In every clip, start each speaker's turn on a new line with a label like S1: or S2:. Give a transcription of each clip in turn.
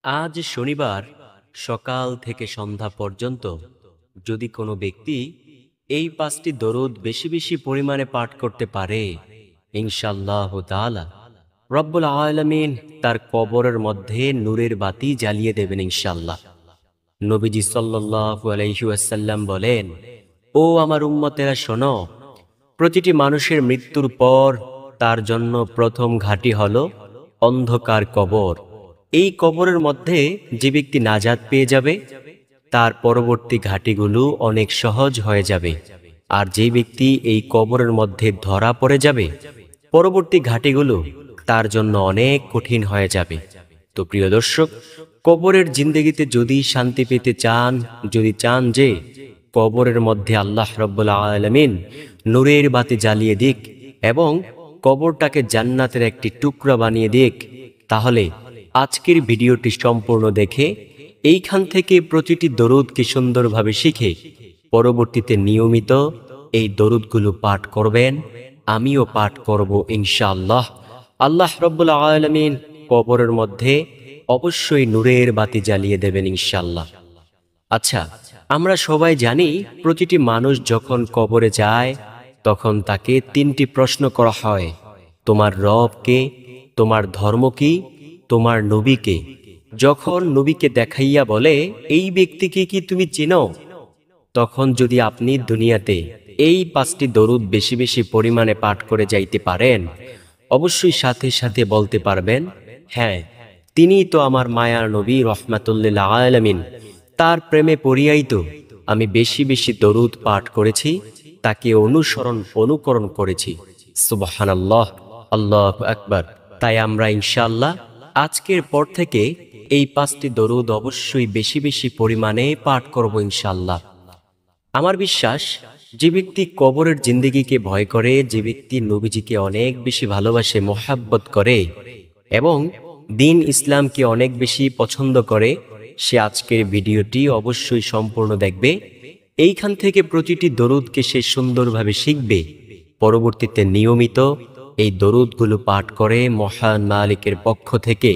S1: আজ শনিবার সকাল থেকে সন্ধ্যা পর্যন্ত যদি কোনো ব্যক্তি এই 5টি দরুদ বেশি বেশি পরিমাণে পাঠ করতে পারে, ইনশাআল্লাহ তাআলা রব্বুল আলামিন তার কবরের মধ্যে নূরের বাতি জ্বালিয়ে দেবেন ইনশাআল্লাহ। নবীজি সাল্লাল্লাহু আলাইহি ওয়াসাল্লাম বলেন, ও আমার উম্মতেরা শোনো, প্রতিটি মানুষের মৃত্যুর পর তার জন্য প্রথম ঘাঁটি হলো অন্ধকার কবর। এই কবরের মধ্যে যে ব্যক্তি নাজাত পেয়ে যাবে তার পরবর্তী ঘাঁটিগুলো অনেক সহজ হয়ে যাবে, আর যে ব্যক্তি এই কবরের মধ্যে ধরা পড়ে যাবে পরবর্তী ঘাঁটিগুলো তার জন্য অনেক কঠিন হয়ে যাবে। তো প্রিয় দর্শক, কবরের জিন্দেগিতে যদি শান্তি পেতে চান, যদি চান যে কবরের মধ্যে আল্লাহ রাব্বুল আলামিন নূরের বাতি জ্বালিয়ে দিক এবং কবরটাকে জান্নাতের একটি টুকরা বানিয়ে দিক, তাহলে আজকের ভিডিওটি সম্পূর্ণ দেখে এইখান থেকে প্রতিটি দরুদকে সুন্দরভাবে শিখে পরবর্তীতে নিয়মিত এই দরুদগুলো পাঠ করবেন। আমিও পাঠ করব ইনশাআল্লাহ। আল্লাহ রাব্বুল আলামিন কবরের মধ্যে অবশ্যই নূরের বাতি জ্বালিয়ে দেবেন ইনশাআল্লাহ। আচ্ছা, আমরা সবাই জানি প্রতিটি মানুষ যখন কবরে যায় তখন তাকে 3টি প্রশ্ন করা হয়, তোমার রব কে, তোমার ধর্ম কি, তোমার নবী কে। যখন নবীকে দেখাইয়া বলে এই ব্যক্তিকে কি তুমি চেনো, তখন যদি আপনি দুনিয়াতে এই 5টি দরুদ বেশি বেশি পরিমাণে পাঠ করে যাইতে পারেন, অবশ্যই সাথে সাথে বলতে পারবেন, হ্যাঁ, তিনিই তো আমার মায়ার নবী রহমাতুল্লিল আলামিন। তার প্রেমে পড়িয়াই তো আমি বেশি বেশি দরুদ পাঠ করেছি, তাকে অনুকরণ করেছি। সুবহানাল্লাহ, আল্লাহু আকবার। তাই আমরা ইনশাআল্লাহ আজকের পর থেকে এই 5টি দরুদ অবশ্যই বেশি বেশি পরিমাণে পাঠ করব ইনশাআল্লাহ। আমার বিশ্বাস, যে ব্যক্তি কবরের জিন্দেগিকে ভয় করে, যে ব্যক্তি নবীজিকে অনেক বেশি ভালোবাসে, মোহাব্বত করে এবং দ্বীন ইসলামকে অনেক বেশি পছন্দ করে, সে আজকের ভিডিওটি অবশ্যই সম্পূর্ণ দেখবে। এইখান থেকে প্রতিটি দরুদকে সে সুন্দরভাবে শিখবে, পরবর্তীতে নিয়মিত এই দরুদগুলো পাঠ করে মহান মালিকের পক্ষ থেকে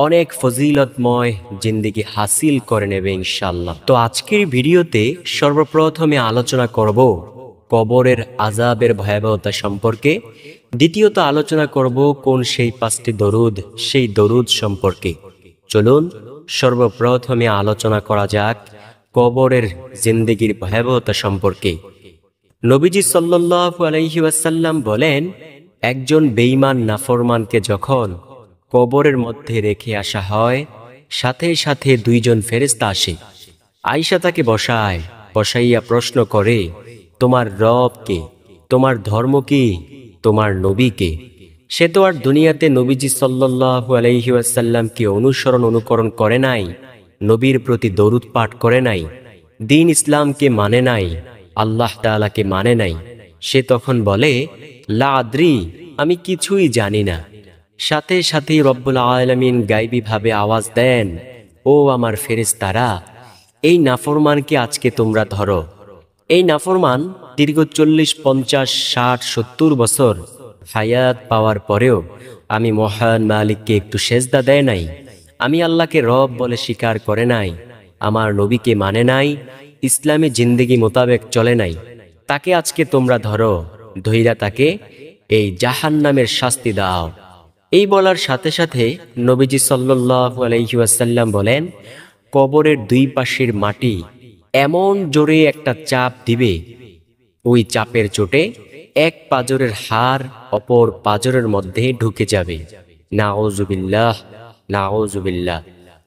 S1: অনেক ফজিলতময় জিন্দেগি হাসিল করে নেবে ইনশাআল্লাহ। তো আজকের ভিডিওতে সর্বপ্রথমে আলোচনা করব কবরের আযাবের ভয়াবহতা সম্পর্কে, দ্বিতীয়ত আলোচনা করব কোন সেই 5টি দরুদ, সেই দরুদ সম্পর্কে। চলুন সর্বপ্রথমে আলোচনা করা যাক কবরের জিন্দেগির ভয়াবহতা সম্পর্কে। নবীজি সাল্লাল্লাহু আলাইহি ওয়াসাল্লাম বলেন, একজন বেঈমান নাফরমানকে যখন কবরের মধ্যে রেখে আসা হয়, সাথে সাথে 2 জন ফেরেশতা আসে। আয়েশা তাকে বসাইয়া প্রশ্ন করে, তোমার রব কে, তোমার ধর্ম কি, তোমার নবী কে। সে তো আর দুনিয়াতে নবীজি সাল্লাল্লাহু আলাইহি ওয়াসাল্লামকে অনুকরণ করে নাই, নবীর প্রতি দরুদ পাঠ করে নাই, দ্বীন ইসলামকে মানে নাই, আল্লাহ তাআলাকে মানে নাই। সে তখন বলে, লা আদ্রি, আমি কিছুই জানি না। সাথে সাথেই রব্বুল আলামিন গায়বী ভাবে আওয়াজ দেন, ও আমার ফেরেশতারা, এই নাফরমানকে আজকে তোমরা ধরো। এই নাফরমান দীর্ঘ 40, 50, 60, 70 বছর হায়াত পাওয়ার পরেও আমি মহান মালিককে একটু সেজদা দেয় নাই, আমি আল্লাহকে রব বলে স্বীকার করে নাই, আমার নবীকে মানে নাই, ইসলামী জিন্দেগি মোতাবেক চলে নাই, তাকে আজকে তোমরা ধরো, ধইরা তাকে এই জাহান্নামের শাস্তি দাও। এই বলার সাথে সাথে নবীজি সাল্লাল্লাহু আলাইহি ওয়াসাল্লাম বলেন, কবরের 2 পাশের মাটি এমন জোরে একটা চাপ দিবে, ওই চাপের চোটে এক পাজরের হাড় অপর পাজরের মধ্যে ঢুকে যাবে। নাউযুবিল্লাহ, নাউযুবিল্লাহ।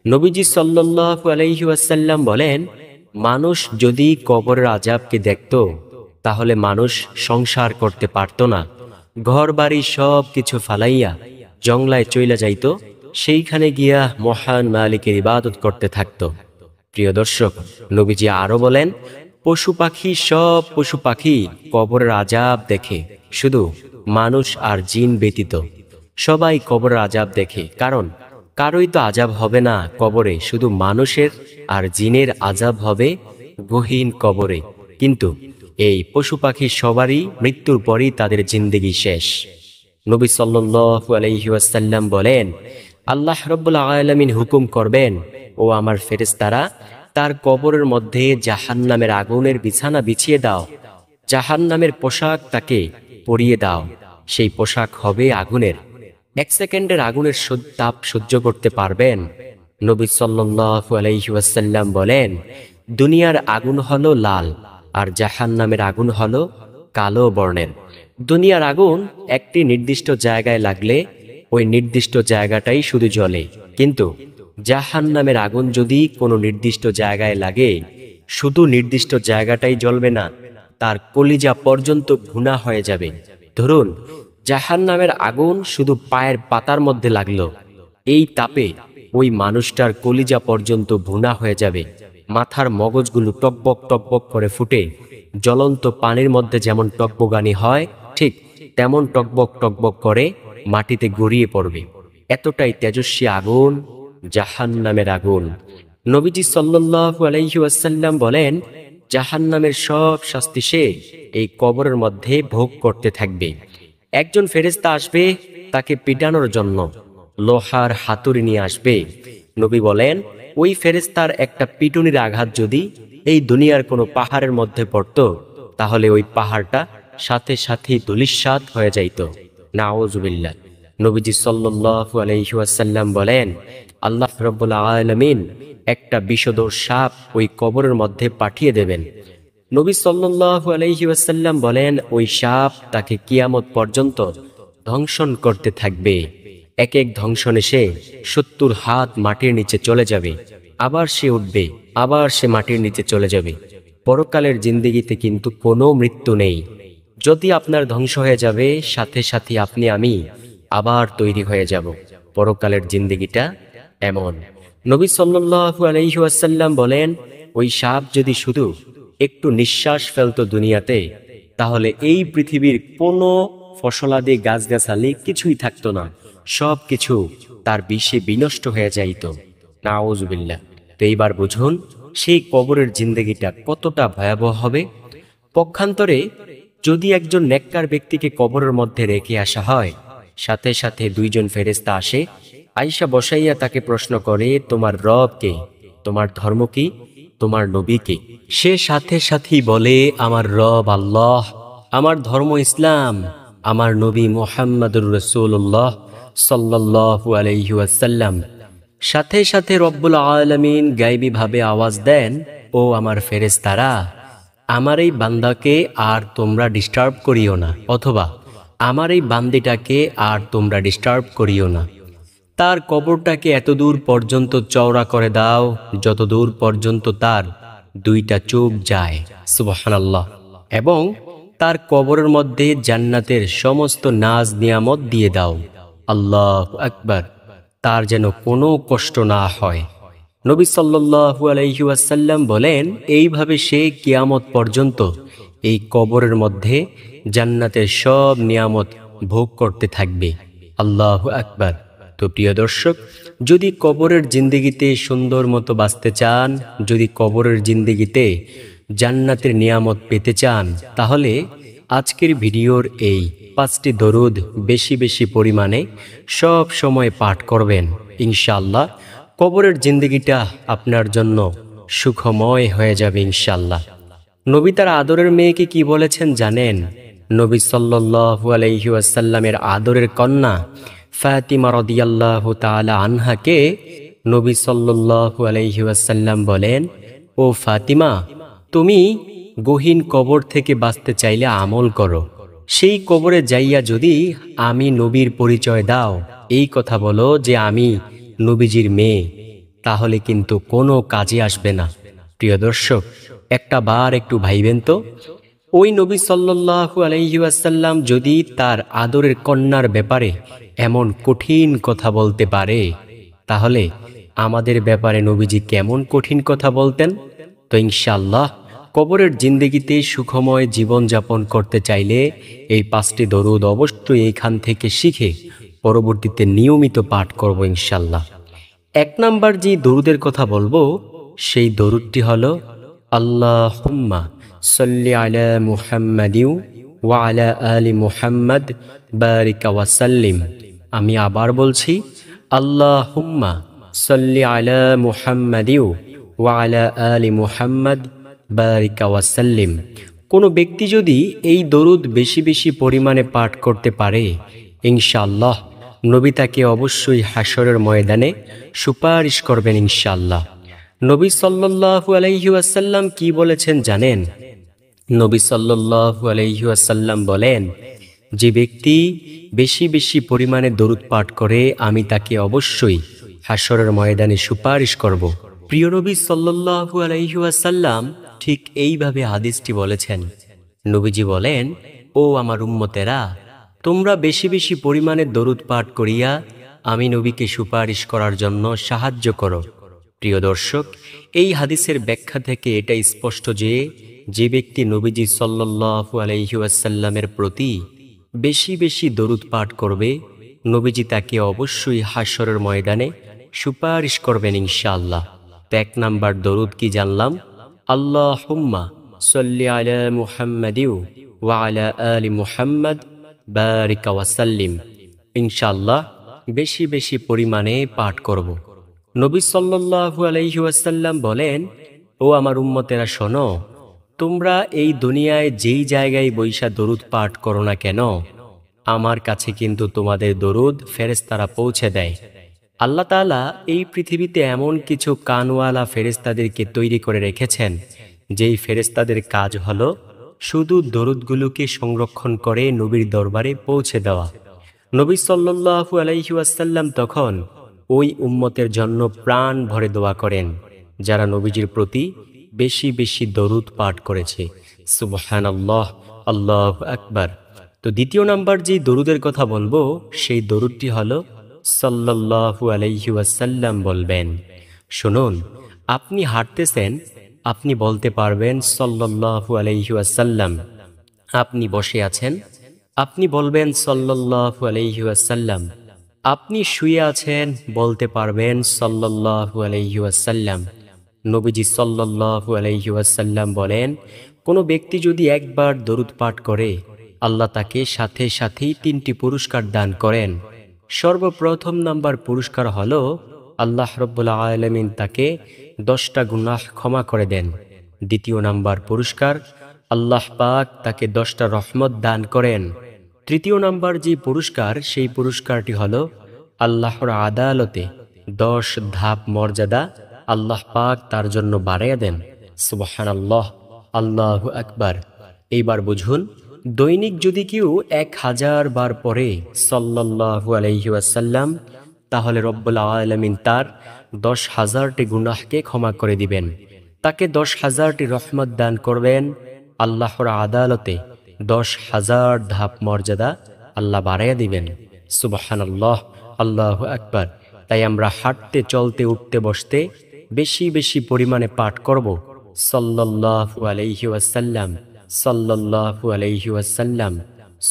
S1: নবীজি সাল্লাল্লাহু আলাইহি ওয়াসাল্লাম বলেন, মানুষ যদি কবরের আযাবকে দেখত তাহলে মানুষ সংসার করতে পারত না, ঘর বাড়ি সব কিছু ফালাইয়া জংলায় চইলা যাইত, সেইখানে গিয়া মহান মালিকের ইবাদত করতে থাকত। প্রিয় দর্শক, নবীজি আরো বলেন, সব পশু পাখি কবরের আযাব দেখে, শুধু মানুষ আর জিন ব্যতীত সবাই কবরের আযাব দেখে। কারণ কারোই তো আযাব হবে না কবরে, শুধু মানুষের আর জিনের আযাব হবে গহীন কবরে। কিন্তু এই পশু পাখি সবারই মৃত্যুর পরই তাদের জিন্দেগি শেষ। নবী সাল্লাল্লাহু আলাইহি ওয়াসাল্লাম বলেন, আল্লাহ রাব্বুল আলামিন হুকুম করবেন, ও আমার ফেরেশতারা, তার কবরের মধ্যে জাহান্নামের আগুনের বিছানা বিছিয়ে দাও, জাহান্নামের পোশাক তাকে পরিয়ে দাও। সেই পোশাক হবে আগুনের। 1 সেকেন্ডের আগুনের তাপ সহ্য করতে পারবেন? নবী সাল্লাল্লাহু আলাইহি ওয়াসাল্লাম বলেন, দুনিয়ার আগুন হলো লাল আর জাহান্নামের আগুন হলো কালো বর্ণের। দুনিয়ার আগুন একটি নির্দিষ্ট জায়গায় লাগলে ওই নির্দিষ্ট জায়গাটাই শুধু জ্বলে, কিন্তু জাহান্নামের আগুন যদি কোনো নির্দিষ্ট জায়গায় লাগে, শুধু নির্দিষ্ট জায়গাটাই জ্বলবে না, তার কলিজা পর্যন্ত ভুনা হয়ে যাবে। ধরুন, জাহান্নামের আগুন শুধু পায়ের পাতার মধ্যে লাগলো, এই তাপে ওই মানুষটার কলিজা পর্যন্ত ভুনা হয়ে যাবে। মাথার মগজগুলো টকবক টকবক করে ফুটে জ্বলন্ত পানির মধ্যে যেমন টকবগানি হয়, ঠিক তেমন টকবক টকবক করে মাটিতে গড়িয়ে পড়বে। এতটাই তেজস্বী আগুন জাহান্নামের আগুন। নবীজি সাল্লাল্লাহু আলাইহি ওয়াসাল্লাম বলেন, জাহান্নামের সব শাস্তি সে এই কবরের মধ্যে ভোগ করতে থাকবে। একজন ফেরেশতা আসবে তাকে পিটানোর জন্য, লোহার হাতুড়ি নিয়ে আসবে। নবী বলেন, ওই ফেরেশতার একটা পিটুনির আঘাত যদি এই দুনিয়ার কোনো পাহাড়ের মধ্যে পড়ত, তাহলে ওই পাহাড়টা সাথে সাথে ধূলিসাৎ হয়ে যাইত। নাউজুবিল্লাহ। নবীজি সাল্লাল্লাহু আলাইহি ওয়াসাল্লাম বলেন, আল্লাহ রাব্বুল আলামিন একটা বিষধর সাপ ওই কবরের মধ্যে পাঠিয়ে দেবেন। নবী সাল্লাল্লাহু আলাইহি ওয়াসাল্লাম বলেন, ওই সাপ তাকে কিয়ামত পর্যন্ত ধ্বংসন করতে থাকবে। এক এক ধ্বংসনে সে 70 হাত মাটির নিচে চলে যাবে, আবার সে উঠবে, আবার সে মাটির নিচে চলে যাবে। পরকালের জিন্দেগিতে কিন্তু কোনো মৃত্যু নেই। যদি আপনার ধ্বংস হয়ে যাবে, সাথে সাথে আপনি আমি আবার তৈরি হয়ে যাব। পরকালের জিন্দেগিটা এমন। নবী সাল্লাল্লাহু আলাইহি ওয়াসাল্লাম বলেন, ওই সাপ যদি শুধু একটু নিঃশ্বাস ফেলতো দুনিয়াতে, তাহলে এই পৃথিবীর কোনো ফসলাদি গাছগাছালি কিছুই থাকতো না, সব কিছু তার বিষে বিনষ্ট হয়ে যাইত। নাউজুবিল্লাহ। তো এইবার বুঝুন সেই কবরের জিন্দেগিটা কতটা ভয়াবহ হবে। পক্ষান্তরে যদি একজন নেককার ব্যক্তিকে কবরের মধ্যে রেখে আসা হয়, সাথে সাথে 2 জন ফেরেশতা আসে, আয়েশা বসাইয়া তাকে প্রশ্ন করে, তোমার রব কে, তোমার ধর্ম কি, তোমার নবী কে? সে সাথে সাথেই বলে, আমার রব আল্লাহ, আমার ধর্ম ইসলাম, আমার নবী মুহাম্মদুর রাসূলুল্লাহ সাল্লাল্লাহু আলাইহি ওয়াসাল্লাম। সাথে সাথে রব্বুল আলামিন গায়বী ভাবে আওয়াজ দেন, ও আমার ফেরেশতারা, আমার এই বান্দাকে আর তোমরা ডিস্টার্ব করিও না, অথবা আমার এই বান্দিটাকে আর তোমরা ডিস্টার্ব করিও না। তার কবরটাকে এত দূর পর্যন্ত চওড়া করে দাও যত দূর পর্যন্ত তার 2টা চোখ যায়। সুবহানাল্লাহ। এবং তার কবরের মধ্যে জান্নাতের সমস্ত নাজ নিয়ামত দিয়ে দাও। আল্লাহু আকবার। তার যেন কোনো কষ্ট না হয়। নবী সাল্লাল্লাহু আলাইহি ওয়াসাল্লাম বলেন, এইভাবে সে কিয়ামত পর্যন্ত এই কবরের মধ্যে জান্নাতের সব নিয়ামত ভোগ করতে থাকবে। আল্লাহু আকবার। তো প্রিয় দর্শক, যদি কবরের জিন্দেগিতে সুন্দর মতো বাঁচতে চান, যদি কবরের জিন্দেগিতে জান্নাতের নিয়ামত পেতে চান, তাহলে আজকের ভিডিওর এই 5টি দরুদ বেশি বেশি পরিমাণে সব সময় পাঠ করবেন। ইনশাআল্লাহ কবরের জিন্দেগিটা আপনার জন্য সুখময় হয়ে যাবে ইনশাআল্লাহ। নবী তার আদরের মেয়েকে কি বলেছেন জানেন? নবী সাল্লাল্লাহু আলাইহি ওয়াসাল্লামের আদরের কন্যা ফাতিমা রাদিয়াল্লাহু তাআলা আনহাকে নবী সাল্লাল্লাহু আলাইহি ওয়াসাল্লাম বলেন, ও ফাতিমা, তুমি গহীন কবর থেকে বাঁচতে চাইলে আমল করো। সেই কবরে যাইয়া যদি আমি নবীর পরিচয় দাও, এই কথা বলো যে আমি নবীজির মেয়ে, তাহলে কিন্তু কোনো কাজে আসবে না। প্রিয় দর্শক, একটা বার একটু ভাইবেন তো, ওই নবী সাল্লাল্লাহু আলাইহি ওয়াসাল্লাম যদি তার আদরের কন্যার ব্যাপারে এমন কঠিন কথা বলতে পারে, তাহলে আমাদের ব্যাপারে নবীজি কেমন কঠিন কথা বলতেন? তো ইনশাআল্লাহ কবরের জিন্দেগিতে সুখময় জীবন যাপন করতে চাইলে এই 5টি দরুদ অবশ্যই এইখান থেকে শিখে পরবর্তীতে নিয়মিত পাঠ করব ইনশাআল্লাহ। 1 নাম্বার যে দরুদের কথা বলবো, সেই দরুদটি হলো আল্লাহুম্মা সাল্লি আলা মুহাম্মাদিন ওয়া আলা আলি মুহাম্মাদ বারিক ওয়া সাল্লিম। আমি আবার বলছি, আল্লাহুম্মা সাল্লি আলা মুহাম্মাদিউ ওয়া আলা আলি মুহাম্মাদ বারিকা ওয়াসাল্লিম। কোনো ব্যক্তি যদি এই দরুদ বেশি বেশি পরিমাণে পাঠ করতে পারে, ইনশাআল্লাহ নবী তাকে অবশ্যই হাশরের ময়দানে সুপারিশ করবেন ইনশাআল্লাহ। নবী সাল্লাল্লাহু আলাইহি ওয়াসাল্লাম কি বলেছেন জানেন? নবী সাল্লাল্লাহু আলাইহি ওয়াসাল্লাম বলেন, যে ব্যক্তি বেশি বেশি পরিমাণে দরুদ পাঠ করে আমি তাকে অবশ্যই হাশরের ময়দানে সুপারিশ করব। প্রিয় নবী সাল্লাল্লাহু আলাইহি ওয়াসাল্লাম ঠিক এইভাবে হাদিসটি বলেছেন। নবীজি বলেন, ও আমার উম্মতেরা, তোমরা বেশি বেশি পরিমাণে দরুদ পাঠ করিয়া আমি নবীকে সুপারিশ করার জন্য সাহায্য করো। প্রিয় দর্শক, এই হাদিসের ব্যাখ্যা থেকে এটা স্পষ্ট যে যে ব্যক্তি নবীজি সাল্লাল্লাহু আলাইহি ওয়াসাল্লামের প্রতি বেশি বেশি দরুদ পাঠ করবে, নবীজি তাকে অবশ্যই হাশরের ময়দানে সুপারিশ করবেন ইনশাআল্লাহ। তো 1 নাম্বার দরুদ কি জানলাম? আল্লাহুম্মা সাল্লি আলা মুহাম্মাদিউ ওয়া আলা আলি মুহাম্মাদ বারিকা ওয়াসাল্লিম। ইনশাআল্লাহ বেশি বেশি পরিমাণে পাঠ করব। নবী সাল্লাল্লাহু আলাইহি ওয়াসাল্লাম বলেন, ও আমার উম্মতেরা শোনো, তোমরা এই দুনিয়ায় যেই জায়গায় বৈশা দরুদ পাঠ করো না কেন, আমার কাছে কিন্তু তোমাদের দরুদ ফেরেশতারা পৌঁছে দেয়। আল্লাহ তাআলা এই পৃথিবীতে এমন কিছু কানওয়ালা ফেরেশতাদেরকে তৈরি করে রেখেছেন, যেই ফেরেশতাদের কাজ হলো শুধু দরুদগুলোকে সংরক্ষণ করে নবীর দরবারে পৌঁছে দেওয়া। নবী সাল্লাল্লাহু আলাইহি ওয়াসাল্লাম তখন ওই উম্মতের জন্য প্রাণ ভরে দোয়া করেন যারা নবীজির প্রতি বেশি বেশি দরুদ পাঠ করেছে। সুবহানাল্লাহ, আল্লাহু আকবার। তো 2 নাম্বার যে দরুদের কথা বলবো, সেই দরুদটি হলো সাল্লাল্লাহু আলাইহি ওয়াসাল্লাম বলবেন। শুনুন, আপনি হাঁটতেছেন, আপনি বলতে পারবেন সাল্লাল্লাহু আলাইহি ওয়াসাল্লাম। আপনি বসে আছেন, আপনি বলবেন সাল্লাল্লাহু আলাইহি ওয়াসাল্লাম। আপনি শুয়ে আছেন, বলতে পারবেন সাল্লাল্লাহু আলাইহি ওয়াসাল্লাম। নবীজি সাল্লাল্লাহু আলাইহি ওয়াসাল্লাম বলেন, কোনো ব্যক্তি যদি একবার দরুদ পাঠ করে, আল্লাহ তাকে সাথে সাথেই 3টি পুরস্কার দান করেন। সর্বপ্রথম নাম্বার পুরস্কার হলো আল্লাহ রাব্বুল আলামিন তাকে 10টা গুনাহ ক্ষমা করে দেন। 2য় নাম্বার পুরস্কার, আল্লাহ পাক তাকে 10টা রহমত দান করেন। 3য় নাম্বার যে পুরস্কার, সেই পুরস্কারটি হলো আল্লাহর আদালতে 10 ধাপ মর্যাদা আল্লাহ পাক তার জন্য বাড়াইয়া দেন। সুবহানাল্লাহ, আল্লাহু আকবার। এইবার বুঝুন, দৈনিক যদি কেউ 1000 বার পড়ে সাল্লাল্লাহু আলাইহি ওয়াসাল্লাম, তাহলে রব্বুল আলামিন তার 10,000টি গুনাহকে ক্ষমা করে দিবেন, তাকে 10,000টি রহমত দান করবেন। আল্লাহর আদালতে 10,000 ধাপ মর্যাদা আল্লাহ বাড়াইয়া দিবেন। সুবহানাল্লাহ, আল্লাহু আকবার। তাই আমরা হাঁটতে, চলতে, উঠতে, বসতে বেশি বেশি পরিমাণে পাঠ করব সাল্লাল্লাহু আলাইহি ওয়াসাল্লাম, সাল্লাল্লাহু আলাইহি ওয়াসাল্লাম,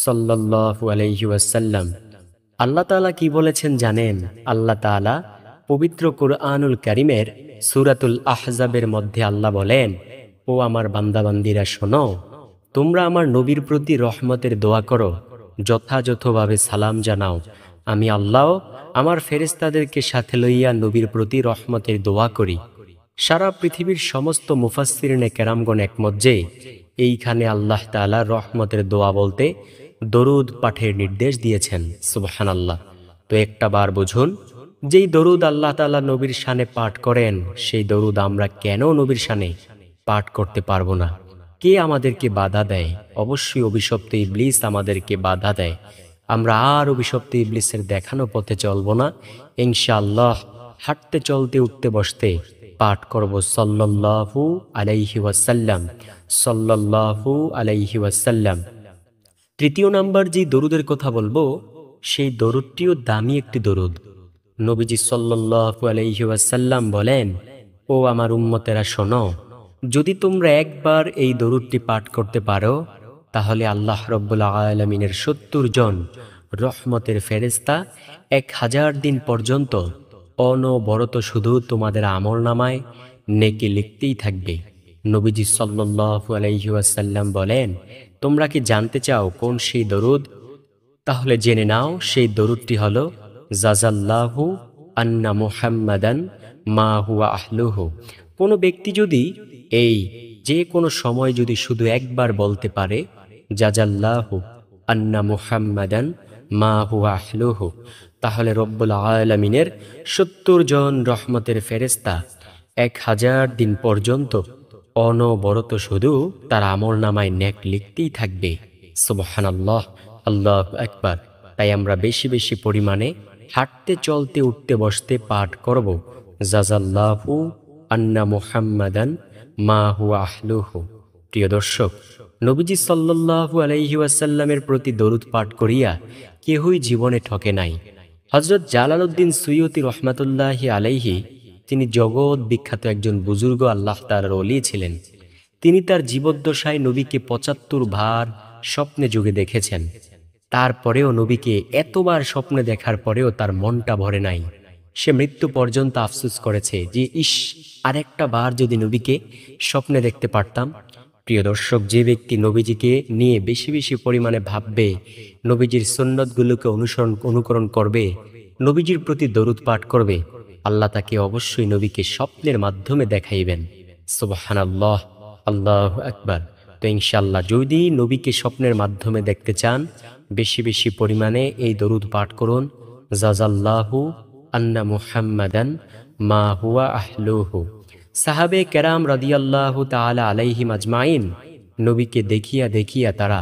S1: সাল্লাল্লাহু আলাইহি ওয়াসাল্লাম। আল্লাহ তাআলা কি বলেছেন জানেন? আল্লাহ তাআলা পবিত্র কুরআনুল কারীমের সূরাতুল আহজাবের মধ্যে আল্লাহ বলেন, ও আমার বান্দাবান্দীরা শোনো, তোমরা আমার নবীর প্রতি রহমতের দোয়া করো, যথাযথভাবে সালাম জানাও। আমি আল্লাহ আমার ফেরেশতাদেরকে সাথে লইয়া নবীর প্রতি রহমতের দোয়া করি। সারা পৃথিবীর সমস্ত মুফাসসিরিনে কেরামগণ একমত যে এইখানে আল্লাহ তাআলা রহমতের দোয়া বলতে দরুদ পাঠের নির্দেশ দিয়েছেন। সুবহানাল্লাহ। তো একটা বার বুঝুন, যেই দরুদ আল্লাহ তাআলা নবীর শানে পাঠ করেন, সেই দরুদ আমরা কেন নবীর শানে পাঠ করতে পারবো না? কে আমাদেরকে বাধা দেয়? অবশ্যই অভিশপ্ত ইবলিস আমাদেরকে বাধা দেয়। আমরা আর অভিশপ্ত ইবলিসের দেখানো পথে চলবো না। ইনশাআল্লাহ হাঁটতে, চলতে, উঠতে, বসতে পাঠ করব সাল্লাল্লাহু আলাইহি ওয়াসাল্লাম, সাল্লাল্লাহু আলাইহি ওয়াসাল্লাম। 3য় নাম্বার যে দরুদের কথা বলবো, সেই দরুদটিও দামি একটি দরুদ। নবীজি সাল্লাল্লাহু আলাইহি ওয়াসাল্লাম বলেন, ও আমার উম্মতেরা শোনো, যদি তোমরা একবার এই দরুদটি পাঠ করতে পারো, তাহলে আল্লাহ রাব্বুল আলামিনের 70 জন রহমতের ফেরেশতা 1000 দিন পর্যন্ত অনবরত শুধু তোমাদের আমলনামায় নেকি লিখতেই থাকবে। নবীজি সাল্লাল্লাহু আলাইহি ওয়াসাল্লাম বলেন, তোমরা কি জানতে চাও কোন সেই দরুদ? তাহলে জেনে নাও, সেই দরুদটি হলো জাযাল্লাহু আন্না মুহাম্মাদান মা হুয়া আহলুহু। কোনো ব্যক্তি যদি এই যে কোনো সময় যদি শুধু একবার বলতে পারে জাজাল্লাহু আন্না মুহাম্মাদান মা হুয়া আহলুহু, তাহলে রব্বুল আলামিনের 70 জন রহমতের ফেরেশতা 1000 দিন পর্যন্ত অনবরত শুধু তার আমলনামায় নেক লিখতেই থাকবে। সুবহানাল্লাহ, আল্লাহু আকবার। তাই আমরা বেশি বেশি পরিমাণে হাঁটতে চলতে উঠতে বসতে পাঠ করব জাজাল্লাহু আন্না মুহাম্মাদান মা হুয়া আহলুহু। প্রিয় দর্শক, নবীজি সাল্লাল্লাহু আলাইহি ওয়াসাল্লামের প্রতি দরুদ পাঠ করিয়া কেহই জীবনে ঠকে নাই। হযরত জালালউদ্দিন সুয়ুতি রহমাতুল্লাহি আলাইহি, তিনি জগৎ বিখ্যাত একজন বুজুর্গ আল্লাহ তাআলার ওলি ছিলেন। তিনি তার জীবদ্দশায় নবীকে 75 বার স্বপ্নে যোগে দেখেছেন। তারপরেও নবীকে এতবার স্বপ্নে দেখার পরেও তার মনটা ভরে নাই। সে মৃত্যু পর্যন্ত আফসোস করেছে যে ইস, আরেকটা বার যদি নবীকে স্বপ্নে দেখতে পারতাম। প্রিয় দর্শক, যে ব্যক্তি নবীজিকে নিয়ে বেশি বেশি পরিমাণে ভাববে, নবীজির সুন্নতগুলোকে অনুকরণ করবে, নবীজির প্রতি দরুদ পাঠ করবে, আল্লাহ তাকে অবশ্যই নবীকে স্বপ্নের মাধ্যমে দেখাইবেন। সুবহানাল্লাহ, আল্লাহু আকবার। তো ইনশাআল্লাহ যদি নবীকে স্বপ্নের মাধ্যমে দেখতে চান, বেশি বেশি পরিমাণে এই দরুদ পাঠ করুন জাজাল্লাহু আন্না মুহাম্মাদান মা হুয়া আহলুহু। সাহাবে কেরাম রাদিয়াল্লাহু তাআলা আলাইহিম আজমাইন নবীকে দেখিয়া দেখিয়া তারা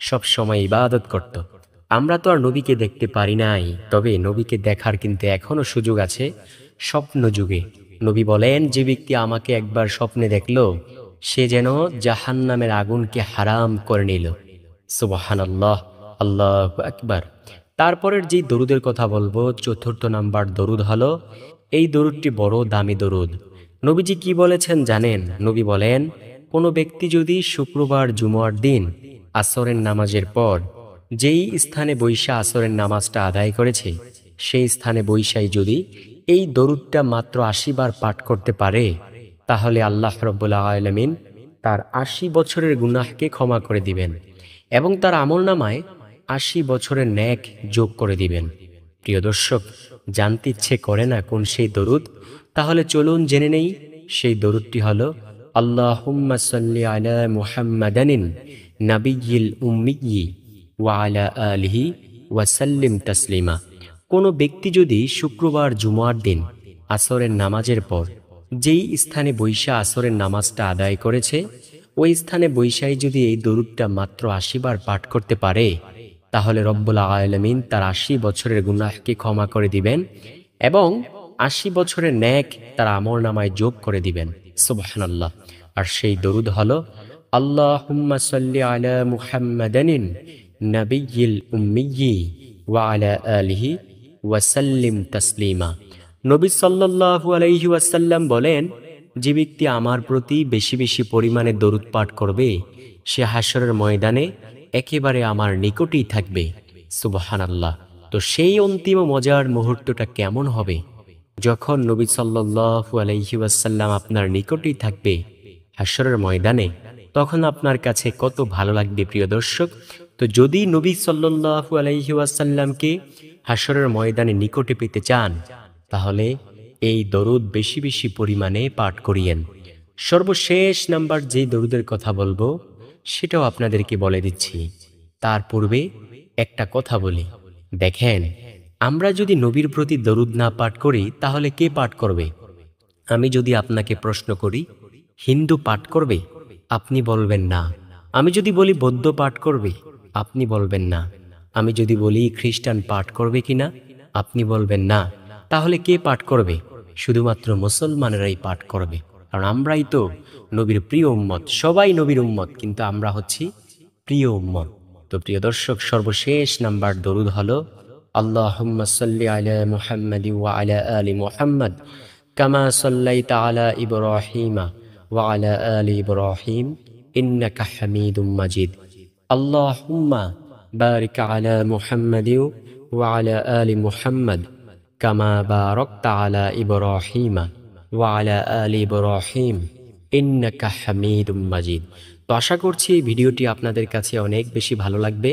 S1: সব সময় ইবাদত করত। আমরা তো আর নবীকে দেখতে পারি নাই, তবে নবীকে দেখার কিন্তু এখনো সুযোগ আছে স্বপ্ন যুগে। নবী বলেন, যে ব্যক্তি আমাকে একবার স্বপ্নে দেখল সে যেন জাহান্নামের আগুনকে হারাম করে নিল। সুবহানাল্লাহ, আল্লাহু আকবার। তারপরের যেই দরুদের কথা বলবো, 4র্থ নাম্বার দরুদ হলো, এই দরুদটি বড় দামি দরুদ। নবীজি কি বলেছেন জানেন? নবী বলেন, কোনো ব্যক্তি যদি শুক্রবার জুমার দিন আসরের নামাজের পর যেই স্থানে বৈশা আসরের নামাজটা আদায় করেছে, সেই স্থানে বৈশাই যদি এই দরুদটা মাত্র 80 বার পাঠ করতে পারে, তাহলে আল্লাহ রাব্বুল আলামিন তার 80 বছরের গুনাহকে ক্ষমা করে দিবেন এবং তার আমলনামায় 80 বছরের নেক যোগ করে দিবেন। প্রিয় দর্শক, জানতে ইচ্ছে করে না কোন সেই দরুদ? তাহলে চলুন জেনে নেই। সেই দরুদটি হলো আল্লাহুম্মা সাল্লি আলা মুহাম্মাদানিন নাবিয়্যিল উম্মিয়্যি ওয়া আলা আলিহি ওয়া সাল্লিম তাসলিমা। কোনো ব্যক্তি যদি শুক্রবার জুমার দিন আসরের নামাজের পর যেই স্থানে বৈশা আসরের নামাজটা আদায় করেছে, ওই স্থানে বৈশাই যদি এই দরুদটা মাত্র 80 বার পাঠ করতে পারে, তাহলে রব্বুল আলামিন তার 80 বছরের গুনাহকে ক্ষমা করে দিবেন এবং 80 বছরের নেক তার আমলনামায় যোগ করে দিবেন। সুবহানাল্লাহ। আর সেই দরুদ হলো আল্লাহুম্মা সাল্লি আলা মুহাম্মাদানিন নাবিয়্যিল উম্মিয়্যি ওয়া আলা আলিহি ওয়া সাল্লিম তাসলিমা। নবী সাল্লাল্লাহু আলাইহি ওয়াসাল্লাম বলেন, যে ব্যক্তি আমার প্রতি বেশি বেশি পরিমাণে দরুদ পাঠ করবে, সে হাশরের ময়দানে একেবারে আমার নিকটেই থাকবে। সুবহানাল্লাহ। তো সেই অন্তিম মজার মুহূর্তটা কেমন হবে যখন নবী সাল্লাল্লাহু আলাইহি ওয়াসাল্লাম আপনার নিকটেই থাকবে হাশরের ময়দানে, তখন আপনার কাছে কত ভালো লাগবে প্রিয় দর্শক। তো যদি নবী সাল্লাল্লাহু আলাইহি ওয়াসাল্লামকে হাশরের ময়দানে নিকটে পেতে চান, তাহলে এই দরুদ বেশি বেশি পরিমাণে পাঠ করিয়েন। সর্বশেষ নাম্বার যেই দরুদের কথা বলবো, সেটাও আপনাদেরকে বলে দিচ্ছি। তার পূর্বে একটা কথা বলি, দেখেন, আমরা যদি নবীর প্রতি দরুদ না পাঠ করি, তাহলে কে পাঠ করবে? আমি যদি আপনাকে প্রশ্ন করি, হিন্দু পাঠ করবে? আপনি বলবেন না। আমি যদি বলি বৌদ্ধ পাঠ করবে? আপনি বলবেন না। আমি যদি বলি খ্রিস্টান পাঠ করবে কিনা? আপনি বলবেন না। তাহলে কে পাঠ করবে? শুধুমাত্র মুসলমানেরাই পাঠ করবে, কারণ আমরাই তো নবীর প্রিয় উম্মত। সবাই নবীর উম্মত, কিন্তু আমরা হচ্ছি প্রিয় উম্মত। তো প্রিয় দর্শক, সর্বশেষ নাম্বার দরুদ হলো আল্লাহুম্মা সাল্লি আলা মুহাম্মাদি ওয়া আলা আলি মুহাম্মাদ কামা সাল্লাইতা আলা ইব্রাহিমা ওয়া আলা আলি ইব্রাহিম ইন্নাকা হামিদুম মাজিদ। আল্লাহুম্মা বারিক আলা মুহাম্মাদি ওয়া আলা আলি মুহাম্মাদ কামা বারাকতা আলা ইব্রাহিমা ওয়া আলা আলি ইব্রাহিম ইন্নাকা হামিদুম মাজিদ। তো আশা করছি এই ভিডিওটি আপনাদের কাছে অনেক বেশি ভালো লাগবে।